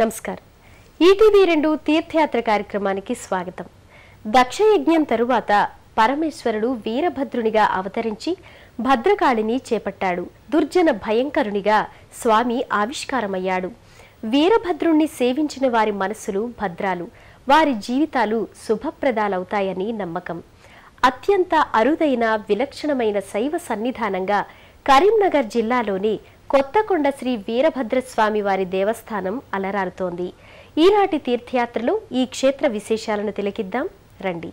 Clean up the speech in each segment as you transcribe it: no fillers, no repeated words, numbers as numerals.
నమస్కారం. ఈటీవీ2 తీర్థయాత్ర కార్యక్రమానికి స్వాగతం. దక్షయజ్ఞం తరువాత పరమేశ్వరుడు వీరభద్రునిగా అవతరించి భద్రకాళిని చేపట్టాడు. దుర్జన భయంకరునిగా స్వామి ఆవిష్కారమయ్యాడు. వీరభద్రుణ్ణి సేవించిన వారి మనసులు భద్రాలు, వారి జీవితాలు శుభప్రదాలవుతాయని నమ్మకం. అత్యంత అరుదైన విలక్షణమైన శైవ సన్నిధానంగా కరీంనగర్ జిల్లాలోని కొత్తకొండ శ్రీ వీరభద్రస్వామి వారి దేవస్థానం అలరారుతోంది. ఈనాటి తీర్థయాత్రలో ఈ క్షేత్ర విశేషాలను తిలకిద్దాం రండి.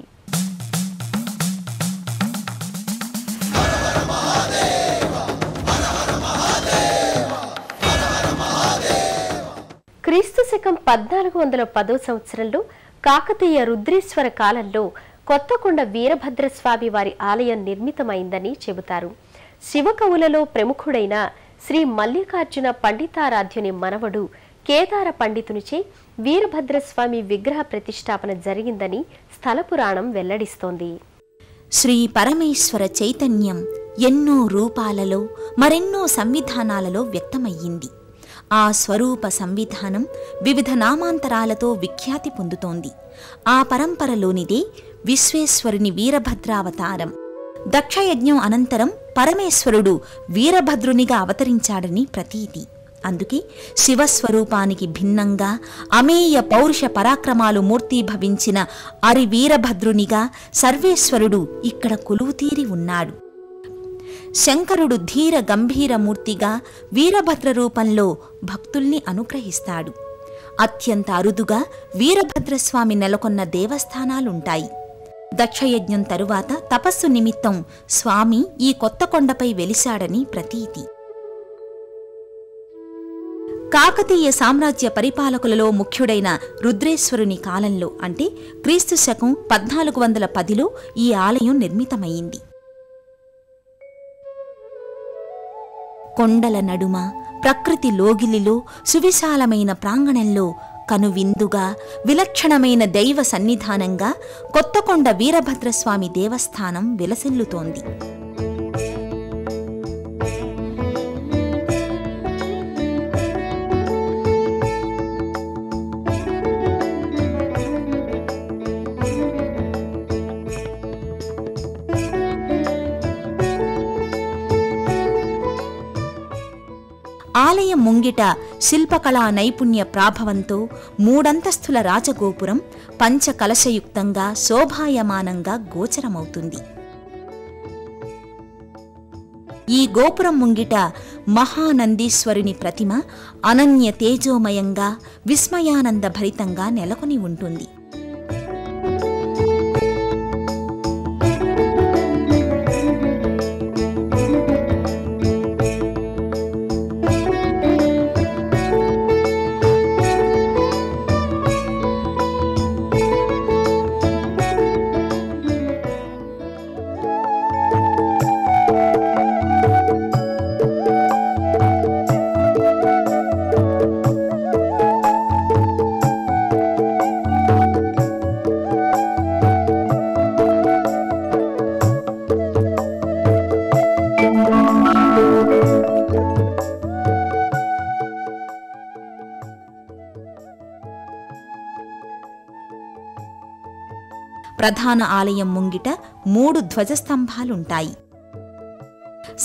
క్రీస్తు శకం 1410 సంవత్సరంలో కాకతీయ రుద్రేశ్వర కాలంలో కొత్తకొండ వీరభద్రస్వామి వారి ఆలయం నిర్మితమైందని చెబుతారు. శివకవులలో ప్రముఖుడైన శ్రీ మల్లికార్జున పండితారాధ్యుని మనవడు కేదార పండితునిచే వీరభద్రస్వామి విగ్రహ ప్రతిష్టాపన జరిగిందని స్థల పురాణం వెల్లడిస్తోంది. శ్రీ పరమేశ్వర చైతన్యం ఎన్నో రూపాలలో మరెన్నో సంవిధానాలలో వ్యక్తమయ్యింది. ఆ స్వరూప సంవిధానం వివిధ నామాంతరాలతో విఖ్యాతి పొందుతోంది. ఆ పరంపరలోనిదే విశ్వేశ్వరుని వీరభద్రావతారం. దక్షయజ్ఞం అనంతరం పరమేశ్వరుడు వీరభద్రునిగా అవతరించాడని ప్రతీతి. అందుకే శివస్వరూపానికి భిన్నంగా అమేయ పౌరుష పరాక్రమాలు మూర్తీభవించిన అరి వీరభద్రునిగా సర్వేశ్వరుడు ఇక్కడ కొలువుతీరి ఉన్నాడు. శంకరుడు ధీర గంభీరమూర్తిగా వీరభద్ర రూపంలో భక్తుల్ని అనుగ్రహిస్తాడు. అత్యంత అరుదుగా వీరభద్రస్వామి నెలకొన్న దేవస్థానాలుంటాయి. దక్షయజ్ఞం తరువాత తపస్సు నిమిత్తం స్వామి ఈ కొత్త కొండపై వెలిశాడని ప్రతీతి. కాకతీయ సామ్రాజ్య పరిపాలకులలో ముఖ్యుడైన రుద్రేశ్వరుని కాలంలో అంటే క్రీస్తు శకం 1410లో ఈ ఆలయం నిర్మితమైంది. కొండల నడుమ ప్రకృతి లోగిలిలో సువిశాలమైన ప్రాంగణంలో కనువిందుగా విలక్షణమైన దైవ సన్నిధానంగా కొత్తకొండ వీరభద్రస్వామి దేవస్థానం విలసిల్లుతోంది. ఆలయం ముంగిట శిల్పకళా నైపుణ్య ప్రాభవంతో 3 అంతస్తుల రాజగోపురం పంచకలశయుక్తంగా శోభాయమానంగా గోచరమవుతుంది. ఈ గోపురం ముంగిట మహానందీశ్వరుని ప్రతిమ అనన్య తేజోమయంగా విస్మయానంద భరితంగా నెలకొని ఉంటుంది. ప్రధాన ఆలయం ముంగిట 3 ధ్వజస్తంభాలుంటాయి.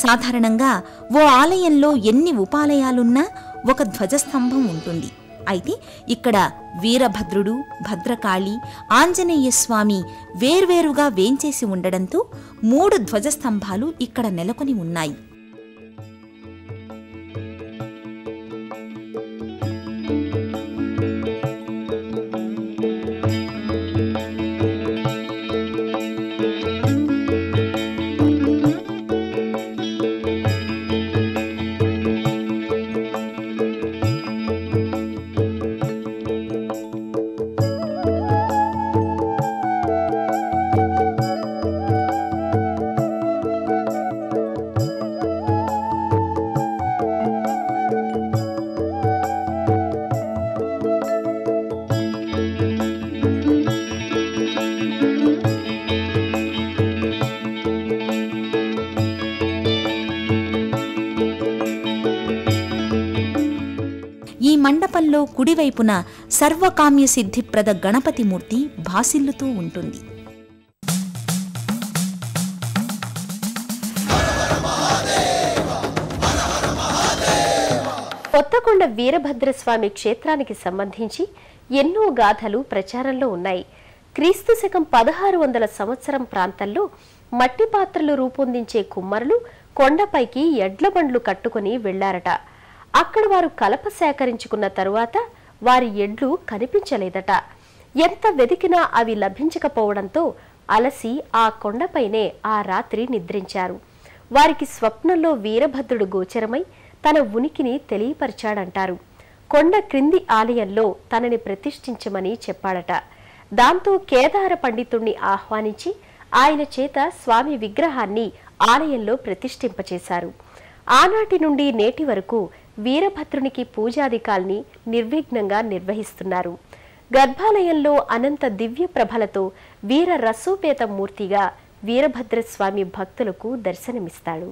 సాధారణంగా ఓ ఆలయంలో ఎన్ని ఉపాలయాలున్నా ఒక ధ్వజస్తంభం ఉంటుంది. అయితే ఇక్కడ వీరభద్రుడు, భద్రకాళి, ఆంజనేయస్వామి వేర్వేరుగా వేంచేసి ఉండడంతో 3 ధ్వజస్తంభాలు ఇక్కడ నెలకొని ఉన్నాయి. ఈ మండపంలో కుడివైపున సర్వకామ్య సిద్ధిప్రద గణపతి మూర్తి భాసిల్లుతూ ఉంటుంది. కొత్తకొండ వీరభద్రస్వామి క్షేత్రానికి సంబంధించి ఎన్నో గాథలు ప్రచారంలో ఉన్నాయి. క్రీస్తు శకం 1600 సంవత్సరం ప్రాంతంలో మట్టి పాత్రలు రూపొందించే కుమ్మరులు కొండపైకి ఎడ్ల బండ్లు కట్టుకుని వెళ్లారట. అక్కడ వారు కలప సేకరించుకున్న తరువాత వారి ఎడ్లు కనిపించలేదట. ఎంత వెదికినా అవి లభించకపోవడంతో అలసి ఆ కొండపైనే ఆ రాత్రి నిద్రించారు. వారికి స్వప్నంలో వీరభద్రుడు గోచరమై తన ఉనికిని తెలియపరిచాడంటారు. కొండ క్రింది ఆలయంలో తనని ప్రతిష్ఠించమని చెప్పాడట. దాంతో కేదార పండితుణ్ణి ఆహ్వానించి ఆయన చేత స్వామి విగ్రహాన్ని ఆలయంలో ప్రతిష్ఠింపచేశారు. ఆనాటి నుండి నేటి వరకు వీరభద్రునికి పూజాధికాల్ని నిర్విఘ్నంగా నిర్వహిస్తున్నారు. గర్భాలయంలో అనంత దివ్య ప్రభలతో వీర రసోపేత మూర్తిగా వీరభద్రస్వామి భక్తులకు దర్శనమిస్తాడు.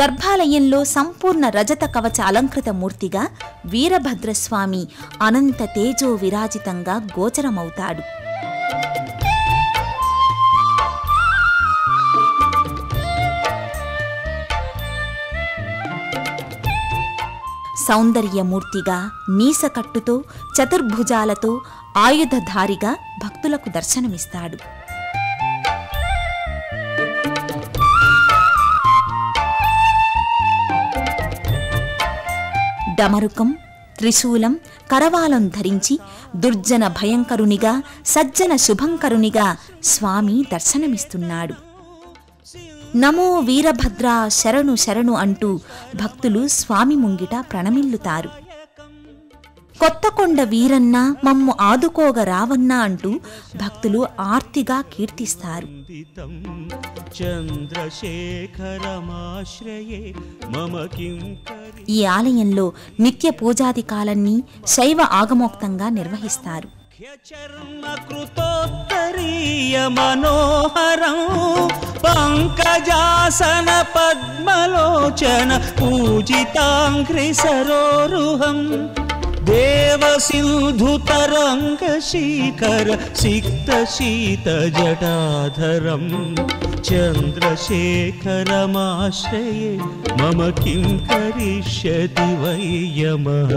గర్భాలయంలో సంపూర్ణ రజత కవచ అలంకృత మూర్తిగా వీరభద్రస్వామి అనంత తేజో విరాజితంగా గోచరమవుతాడు. సౌందర్యమూర్తిగా మీసకట్టుతో చతుర్భుజాలతో ఆయుధధారిగా భక్తులకు దర్శనమిస్తాడు. డమరుకం, త్రిశూలం, కరవాలం ధరించి దుర్జన భయంకరునిగా సజ్జన శుభంకరునిగా స్వామి దర్శనమిస్తున్నాడు. నమో వీరభద్ర శరణు శరణు అంటూ భక్తులు స్వామి ముంగిట ప్రణమిల్లుతారు. కొత్తకొండ వీరన్న మమ్ము ఆదుకోగ రావన్నా అంటూ భక్తులు ఆర్తిగా కీర్తిస్తారు. ఈ ఆలయంలో నిత్య పూజాదికాలన్నీ శైవ ఆగమోక్తంగా నిర్వహిస్తారు. మనోహరం పంకజాసన పద్మలోచన పూజితాంఘ్రి సరోరుహం దేవసింధుతరంగ శీకర సిక్త శీత జటాధరం చంద్రశేఖరమాశ్రయే మమ కిం కరిష్యతి వై యమః.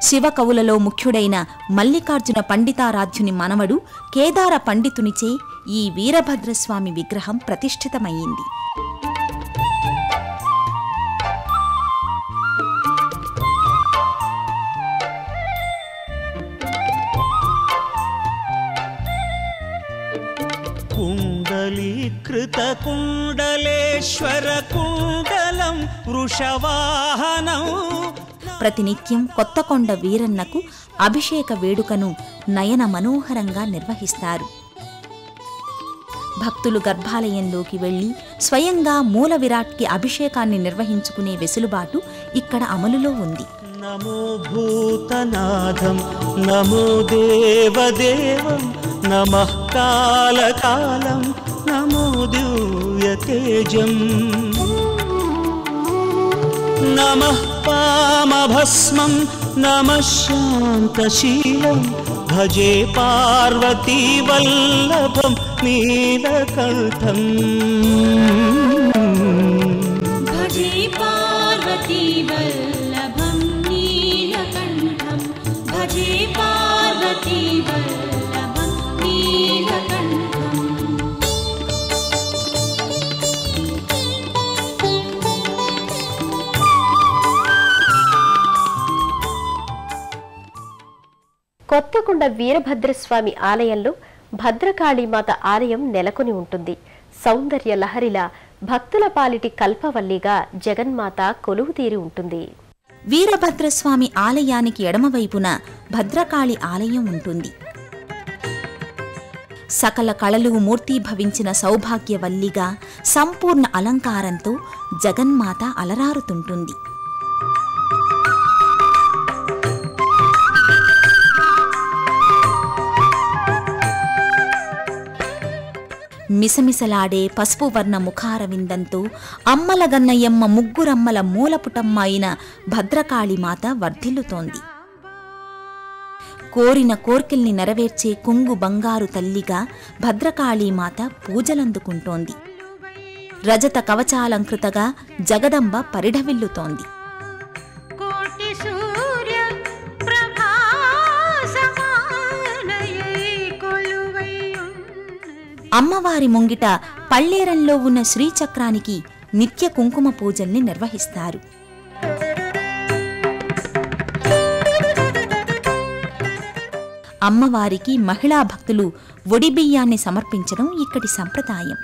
శివకవులలో ముఖ్యుడైన మల్లికార్జున పండితారాధ్యుని మనవడు కేదార పండితునిచే ఈ వీరభద్రస్వామి విగ్రహం ప్రతిష్ఠితమయ్యింది. కుండలీకృత కుండలేశ్వర కుండలం వృషవాహనం. ప్రతినిత్యం కొత్తకొండ వీరన్నకు అభిషేక వేడుకను నయన మనోహరంగా నిర్వహిస్తారు. భక్తులు గర్భాలయంలోకి వెళ్లి స్వయంగా మూల విరాట్కి అభిషేకాన్ని నిర్వహించుకునే వెసులుబాటు ఇక్కడ అమలులో ఉంది. నమో భూతనాథం నమో దేవదేవం నమః కాలకాలం నమో దివ్యతేజం నమః పామభస్మం నమః శాంతశీలం భజే పార్వతీ వల్లభం నీలకంఠం. భజే పార్వతీ వల్లభం నీలకంఠం. భజే పార్వతీ వల్లభం నీలకంఠం. కొత్తకొండ వీరభద్రస్వామి ఆలయంలో భద్రకాళీమాత ఆలయం నెలకొని ఉంటుంది. సౌందర్య లహరిలా భక్తుల పాలిటి కల్పవల్లిగా జగన్మాత కొలువుతీరి ఉంటుంది. వీరభద్రస్వామి ఆలయానికి ఎడమవైపున భద్రకాళి ఆలయం ఉంటుంది. సకల కళలు మూర్తీభవించిన సౌభాగ్యవల్లిగా సంపూర్ణ అలంకారంతో జగన్మాత అలరారుతుంటుంది. మిసమిసలాడే పసుపు వర్ణ ముఖారవిందంతో అమ్మల గన్నయ్యమ్మ ముగ్గురమ్మల మూలపుటమ్మ అయిన భద్రకాళీమాత వర్ధిల్లుతోంది. కోరిన కోర్కెల్ని నెరవేర్చే కొంగు బంగారు తల్లిగా భద్రకాళీమాత పూజలందుకుంటోంది. రజత కవచాలంకృతగా జగదంబ పరిఢవిల్లుతోంది. అమ్మవారి ముంగిట పళ్ళేరంలో ఉన్న శ్రీచక్రానికి నిత్య కుంకుమ పూజల్ని నిర్వహిస్తారు. అమ్మవారికి మహిళా భక్తులు ఒడిబియ్యాన్ని సమర్పించడం ఇక్కడి సంప్రదాయం.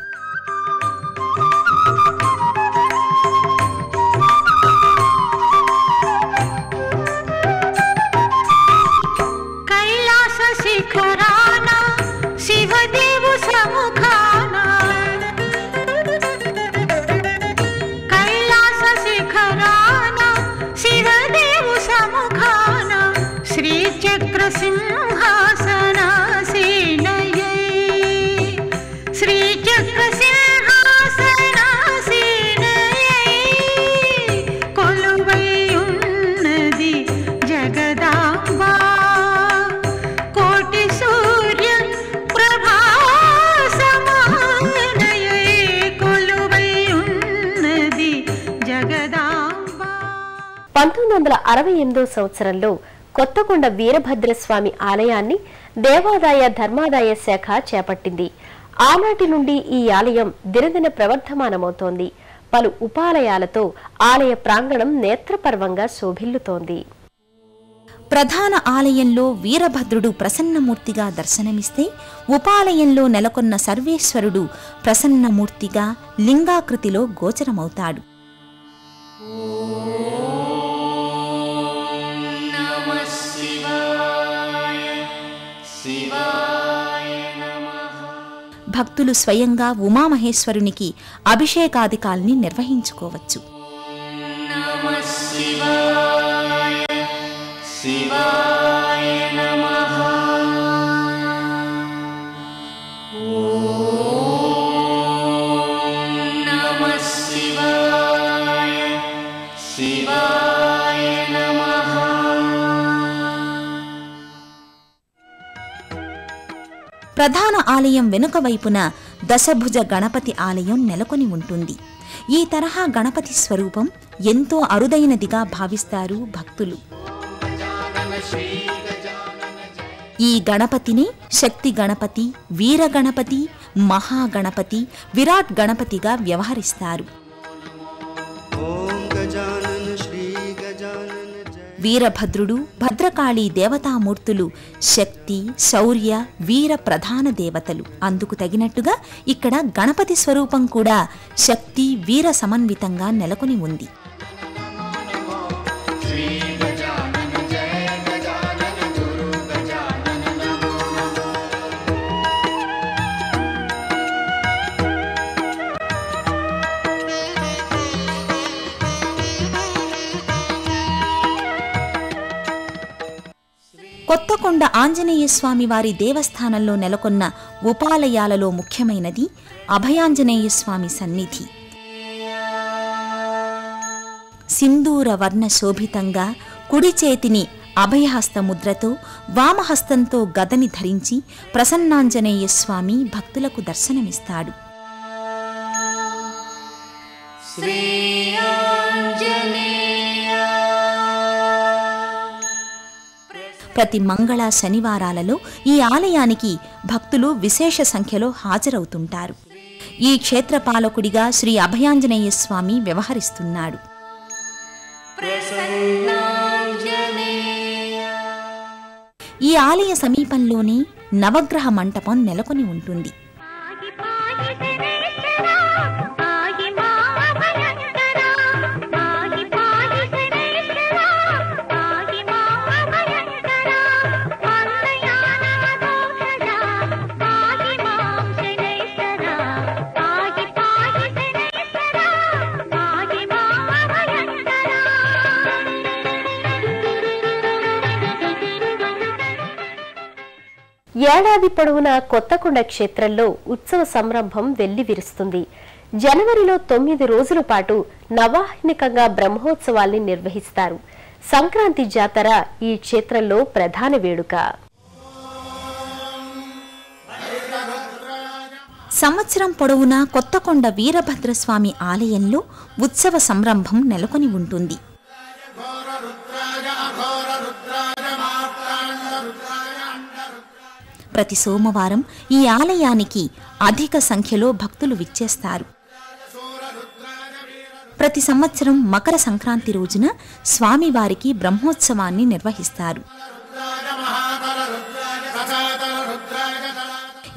సంవత్సరంలో కొత్తకొండ వీరభద్రస్వామి ఆలయాన్ని దేవాదాయ ధర్మాదాయ శాఖ చేపట్టింది. ఆనాటి నుండి ఈ ఆలయం దినదిన ప్రవర్ధమానమవుతోంది. పలు ఉపాలయాలతో ఆలయ ప్రాంగణం నేత్రపర్వంగా శోభిల్లుతోంది. ప్రధాన ఆలయంలో వీరభద్రుడు ప్రసన్నమూర్తిగా దర్శనమిస్తే, ఉపాలయంలో నెలకొన్న సర్వేశ్వరుడు ప్రసన్నమూర్తిగా లింగాకృతిలో గోచరమవుతాడు. భక్తులు స్వయంగా ఉమామహేశ్వరునికి అభిషేకాదికాల్ని నిర్వహించుకోవచ్చు. ప్రధాన ఆలయం వెనుక వైపున దశభుజ గణపతి ఆలయం నెలకొని ఉంటుంది. ఈ తరహా గణపతి స్వరూపం ఎంతో అరుదైనదిగా భావిస్తారు భక్తులు. ఈ గణపతిని శక్తి గణపతి, వీర గణపతి, మహాగణపతి, విరాట్ గణపతిగా వ్యవహరిస్తారు. వీరభద్రుడు, భద్రకాళి దేవతామూర్తులు శక్తి, శౌర్య, వీర ప్రధాన దేవతలు. అందుకు తగినట్టుగా ఇక్కడ గణపతి స్వరూపం కూడా శక్తి, వీర సమన్వితంగా నెలకొని ఉంది. కొత్తకొండ ఆంజనేయస్వామి వారి దేవస్థానంలో నెలకొన్న ఉపాలయాలలో ముఖ్యమైనది అభయాంజనేయస్వామి సన్నిధి. సింధూర వర్ణ శోభితంగా కుడి చేతిని అభయహస్త ముద్రతో, వామహస్తంతో గదని ధరించి ప్రసన్నాంజనేయస్వామి భక్తులకు దర్శనమిస్తాడు. ప్రతి మంగళ శనివారాలలో ఈ ఆలయానికి భక్తులు విశేష సంఖ్యలో హాజరవుతుంటారు. ఈ క్షేత్రపాలకుడిగా శ్రీ అభయాంజనేయ స్వామి వ్యవహరిస్తున్నాడు. ఈ ఆలయ సమీపంలోనే నవగ్రహ మంటపం నెలకొని ఉంటుంది. ఏడాది పొడవునా కొత్తకొండ క్షేత్రంలో ఉత్సవ సంరంభం వెల్లివిరుస్తుంది. జనవరిలో 9 రోజుల పాటు నవాహ్నికంగా బ్రహ్మోత్సవాల్ని నిర్వహిస్తారు. సంక్రాంతి జాతర ఈ క్షేత్రంలో ప్రధాన వేడుక. సంవత్సరం పొడవునా కొత్తకొండ వీరభద్రస్వామి ఆలయంలో ఉత్సవ సంరంభం నెలకొని ఉంటుంది. ప్రతి సోమవారం ఈ ఆలయానికి అధిక సంఖ్యలో భక్తులు విచ్చేస్తారు. ప్రతి సంవత్సరం మకర సంక్రాంతి రోజున స్వామివారికి బ్రహ్మోత్సవాన్ని నిర్వహిస్తారు.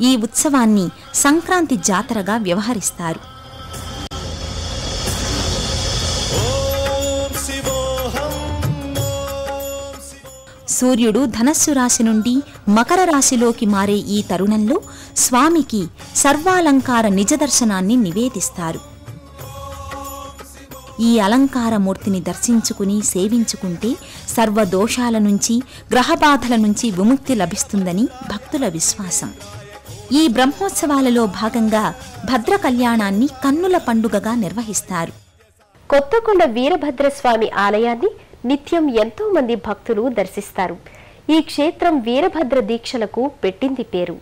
ఈ ఉత్సవాన్ని సంక్రాంతి జాతరగా వ్యవహరిస్తారు. సూర్యుడు ధనస్సు రాశి నుండి మకర రాశిలోకి మారే ఈ తరుణంలో స్వామికి సర్వాలంకార నిజదర్శనాన్ని నివేదిస్తారు. ఈ అలంకారమూర్తిని దర్శించుకుని సేవించుకుంటే సర్వదోషాల నుంచి గ్రహబాధల నుంచి విముక్తి లభిస్తుందని భక్తుల విశ్వాసం. ఈ బ్రహ్మోత్సవాలలో భాగంగా భద్ర కళ్యాణాన్ని కన్నుల పండుగగా నిర్వహిస్తారు. కొత్తకొండ వీరభద్రస్వామి ఆలయాన్ని నిత్యం ఎంతో మంది భక్తులు దర్శిస్తారు. ఈ క్షేత్రం వీరభద్ర దీక్షలకు పెట్టింది పేరు.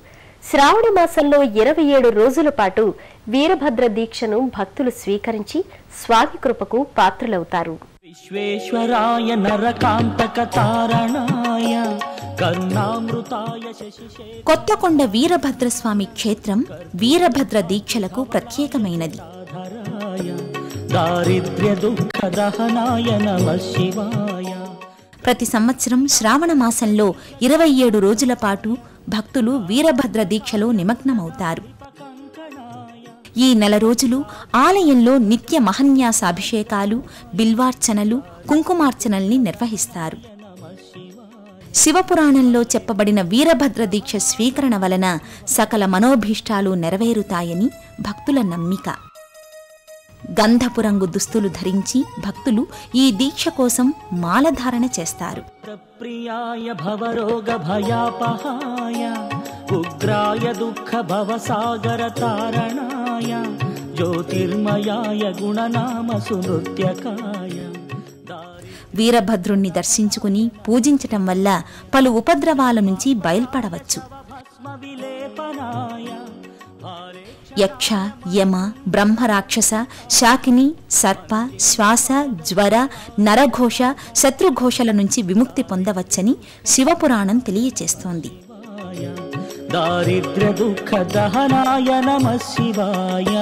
శ్రావణ మాసంలో 27 రోజుల పాటు వీరభద్ర దీక్షను భక్తులు స్వీకరించి స్వామి కృపకు పాత్రులవుతారు. విశ్వేశ్వరాయ నరకాంతక తారణాయ కరుణామృతాయ శశిశేఖరాయ కొత్తకొండ వీరభద్రస్వామి క్షేత్రం వీరభద్ర దీక్షలకు ప్రత్యేకమైనది. దారిద్ర్య దుఃఖ దహనాయ నమః శివాయ. ప్రతి సంవత్సరం శ్రావణ మాసంలో 27 రోజుల పాటు భక్తులు వీరభద్ర దీక్షలో నిమగ్నమవుతారు. ఈ నెల రోజులు ఆలయంలో నిత్య మహన్యాస అభిషేకాలు, బిల్వార్చనలు, కుంకుమార్చనల్ని నిర్వహిస్తారు. శివపురాణంలో చెప్పబడిన వీరభద్ర దీక్ష స్వీకరణ వలన సకల మనోభీష్టాలు నెరవేరుతాయని భక్తుల నమ్మిక. గంధపు రంగు దుస్తులు ధరించి భక్తులు ఈ దీక్ష కోసం మాలధారణ చేస్తారు. ప్రియాయ భవరోగ భయాపహాయ ఉగ్రాయ దుఃఖ భవసాగర తారణాయ జ్యోతిర్మయాయ గుణనామ సునృత్యకాయ. వీరభద్రుణ్ణి దర్శించుకుని పూజించటం వల్ల పలు ఉపద్రవాల నుంచి బయల్పడవచ్చు. యక్ష, యమ, బ్రహ్మరాక్షస, శాకిని, సర్ప, శ్వాస, జ్వర, నరఘోష, శత్రుఘోషల నుంచి విముక్తి పొందవచ్చని శివపురాణం తెలియచేస్తోంది. దారిద్ర్య దుఃఖ దహనాయ నమః శివాయ.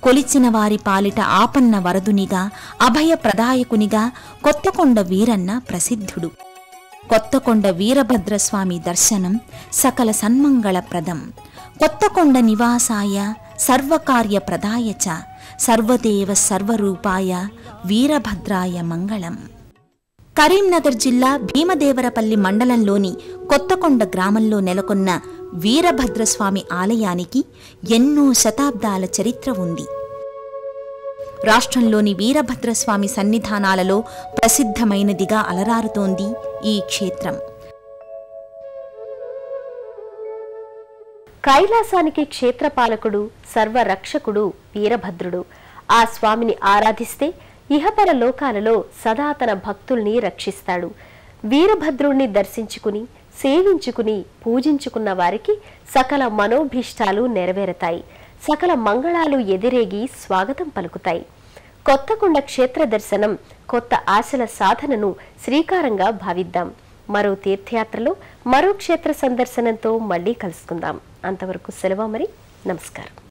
కొలిచిన వారి పాలిట ఆపన్న వరదునిగా, అభయ ప్రదాయకునిగా కొత్తకొండ వీరన్న ప్రసిద్ధుడు. కొత్తకొండ వీరభద్రస్వామి దర్శనం సకల సన్మంగళప్రదం. కొత్తకొండ నివాసాయ సర్వకార్య ప్రదాయ చ సర్వదేవ సర్వరూపాయ వీరభద్రాయ మంగళం. కరీంనగర్ జిల్లా భీమదేవరపల్లి మండలంలోని కొత్తకొండ గ్రామంలో నెలకొన్న వీరభద్రస్వామి ఆలయానికి ఎన్నో శతాబ్దాల చరిత్ర ఉంది. రాష్ట్రంలోని వీరభద్రస్వామి సన్నిధానాలలో ప్రసిద్ధమైనదిగా అలరారుతోంది ఈ క్షేత్రం. కైలాసానికి క్షేత్రపాలకుడు, సర్వరక్షకుడు వీరభద్రుడు. ఆ స్వామిని ఆరాధిస్తే ఇహపర లోకాలలో సదా తన భక్తుల్ని రక్షిస్తాడు. వీరభద్రుణ్ణి దర్శించుకుని సేవించుకుని పూజించుకున్న వారికి సకల మనోభీష్టాలు నెరవేరతాయి. సకల మంగళాలు ఎదిరేగి స్వాగతం పలుకుతాయి. కొత్తకొండ క్షేత్ర దర్శనం కొత్త ఆశల సాధనను శ్రీకారంగా భావిద్దాం. మరో తీర్థయాత్రలో మరో క్షేత్ర సందర్శనంతో మళ్లీ కలుసుకుందాం. అంతవరకు సెలవు మరి. నమస్కారం.